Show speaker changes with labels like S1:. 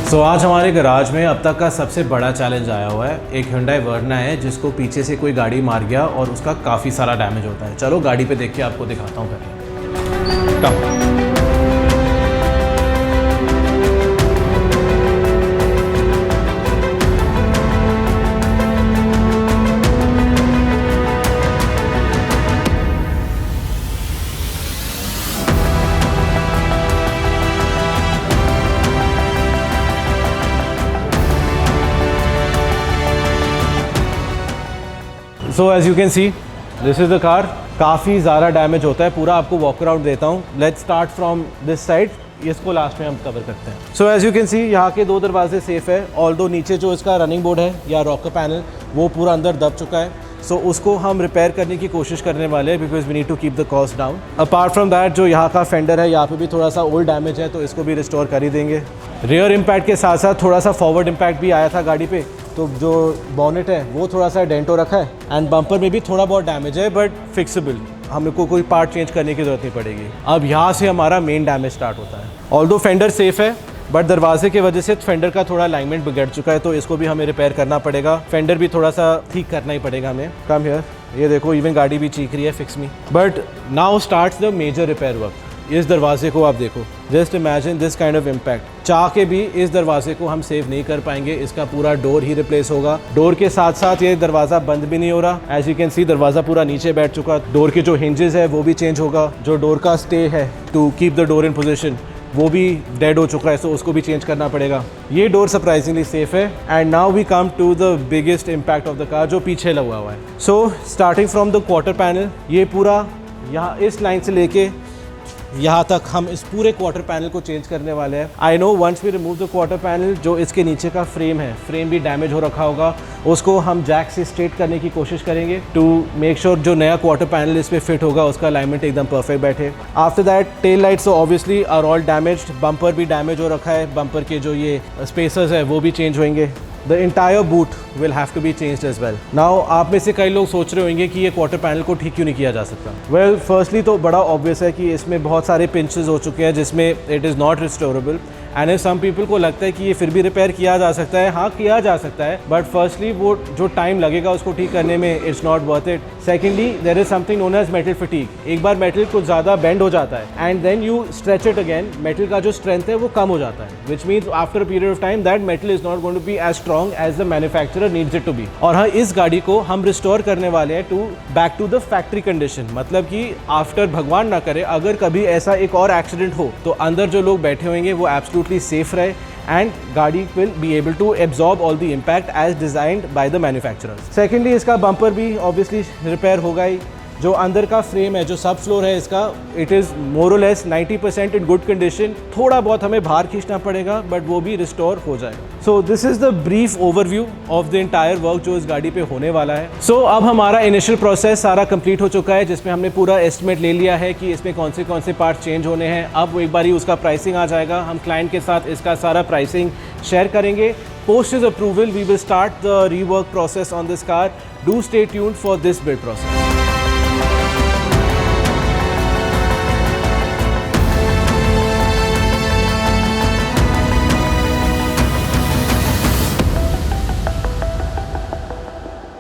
S1: सो आज हमारे गराज में अब तक का सबसे बड़ा चैलेंज आया हुआ है। एक Hyundai Verna है जिसको पीछे से कोई गाड़ी मार गया और उसका काफ़ी सारा डैमेज होता है। चलो गाड़ी पे देख के आपको दिखाता हूँ पहले। So as you can see this is the car. काफ़ी ज़्यादा डैमेज होता है, पूरा आपको वॉक अराउंड देता हूँ। Let's start from this side, इसको लास्ट में हम कवर करते हैं। So as you can see यहाँ के 2 दरवाजे सेफ़ है, ऑल्दो नीचे जो इसका रनिंग बोर्ड है या रॉकर पैनल वो पूरा अंदर दब चुका है। सो उसको हम रिपेयर करने की कोशिश करने वाले हैं because we need to keep the cost down. Apart from that जो यहाँ का फेंडर है यहाँ पे भी थोड़ा सा ओल्ड डैमेज है, तो इसको भी रिस्टोर कर ही देंगे। रियर इम्पैक्ट के साथ साथ थोड़ा सा फॉरवर्ड इम्पैक्ट भी आया था गाड़ी पे, तो जो बॉनेट है वो थोड़ा सा डेंटो रखा है एंड बम्पर में भी थोड़ा बहुत डैमेज है बट फिक्सेबल, हमको कोई पार्ट चेंज करने की ज़रूरत नहीं पड़ेगी। अब यहाँ से हमारा मेन डैमेज स्टार्ट होता है। ऑल्दो फेंडर सेफ है बट दरवाजे की वजह से फेंडर का थोड़ा अलाइनमेंट बिगड़ चुका है, तो इसको भी हमें रिपेयर करना पड़ेगा। फेंडर भी थोड़ा सा ठीक करना ही पड़ेगा हमें। कम हियर, ये देखो इवन गाड़ी भी चीख रही है fix me. But now starts the major repair work. इस दरवाजे को आप देखो, just imagine this kind of impact. चाह के भी इस दरवाजे को हम सेव नहीं कर पाएंगे, इसका पूरा डोर ही रिप्लेस होगा। डोर के साथ साथ ये दरवाज़ा बंद भी नहीं हो रहा। एज यू कैन सी दरवाज़ा पूरा नीचे बैठ चुका। डोर के जो हिंजेस है वो भी चेंज होगा। जो डोर का स्टे है to keep the door in position वो भी डेड हो चुका है, सो उसको भी चेंज करना पड़ेगा। ये डोर सरप्राइजिंगली सेफ है। And now we come to the biggest impact of the car जो पीछे लगा हुआ है। So starting from the quarter panel, ये पूरा यहाँ इस लाइन से लेके यहाँ तक हम इस पूरे क्वार्टर पैनल को चेंज करने वाले हैं। I know once we remove the quarter panel, जो इसके नीचे का फ्रेम है, फ्रेम भी डैमेज हो रखा होगा, उसको हम जैक से स्ट्रेट करने की कोशिश करेंगे टू मेक श्योर जो नया क्वार्टर पैनल इस पर फिट होगा उसका अलाइनमेंट एकदम परफेक्ट बैठे। After that tail lights obviously are all damaged. Bumper भी डैमेज हो रखा है, बम्पर के जो ये स्पेसर्स है वो भी चेंज होंगे। The entire boot will have to be changed as well. Now आप में से कई लोग सोच रहे होंगे कि ये क्वार्टर पैनल को ठीक क्यों नहीं किया जा सकता। वेल फर्स्टली तो बड़ा ऑब्वियस है कि इसमें बहुत सारे पिंचेस हो चुके हैं जिसमें it is not restorable and if some people को लगता है कि ये फिर भी रिपेयर किया जा सकता है, हाँ किया जा सकता है, बट फर्स्टली वो जो टाइम लगेगा उसको ठीक करने में it's not worth it. Secondly there is something known as metal fatigue. एक बार मेटल कुछ ज़्यादा बेंड हो जाता है and then you stretch it again, metal का जो स्ट्रेंथ है वो कम हो जाता है, which means after a period of time that metal is not going to be as strong as the manufacturer needs it to be. और हाँ, इस गाड़ी को हम रिस्टोर करने वाले हैं to back to the factory condition. मतलब कि आफ्टर भगवान ना करे अगर कभी ऐसा एक और एक्सीडेंट हो तो अंदर जो लोग बैठे होंगे वो एब्सोल्युटली सेफ रहे and गाड़ी will be able to absorb all the impact as designed by the manufacturers. Secondly, इसका बम्पर भी obviously रिपेयर होगा ही। जो अंदर का फ्रेम है, जो सब फ्लोर है इसका, इट इज़ मोर और लेस 90% इन गुड कंडीशन। थोड़ा बहुत हमें बाहर खींचना पड़ेगा बट वो भी रिस्टोर हो जाएगा। So this is the brief overview of the entire work जो इस गाड़ी पे होने वाला है। सो अब हमारा इनिशियल प्रोसेस सारा कंप्लीट हो चुका है जिसमें हमने पूरा एस्टिमेट ले लिया है कि इसमें कौन से पार्ट चेंज होने हैं। अब वो एक बार ही उसका प्राइसिंग आ जाएगा, हम क्लाइंट के साथ इसका सारा प्राइसिंग शेयर करेंगे। Post is approval we will start the rework process on this car. Do stay tuned for this build process.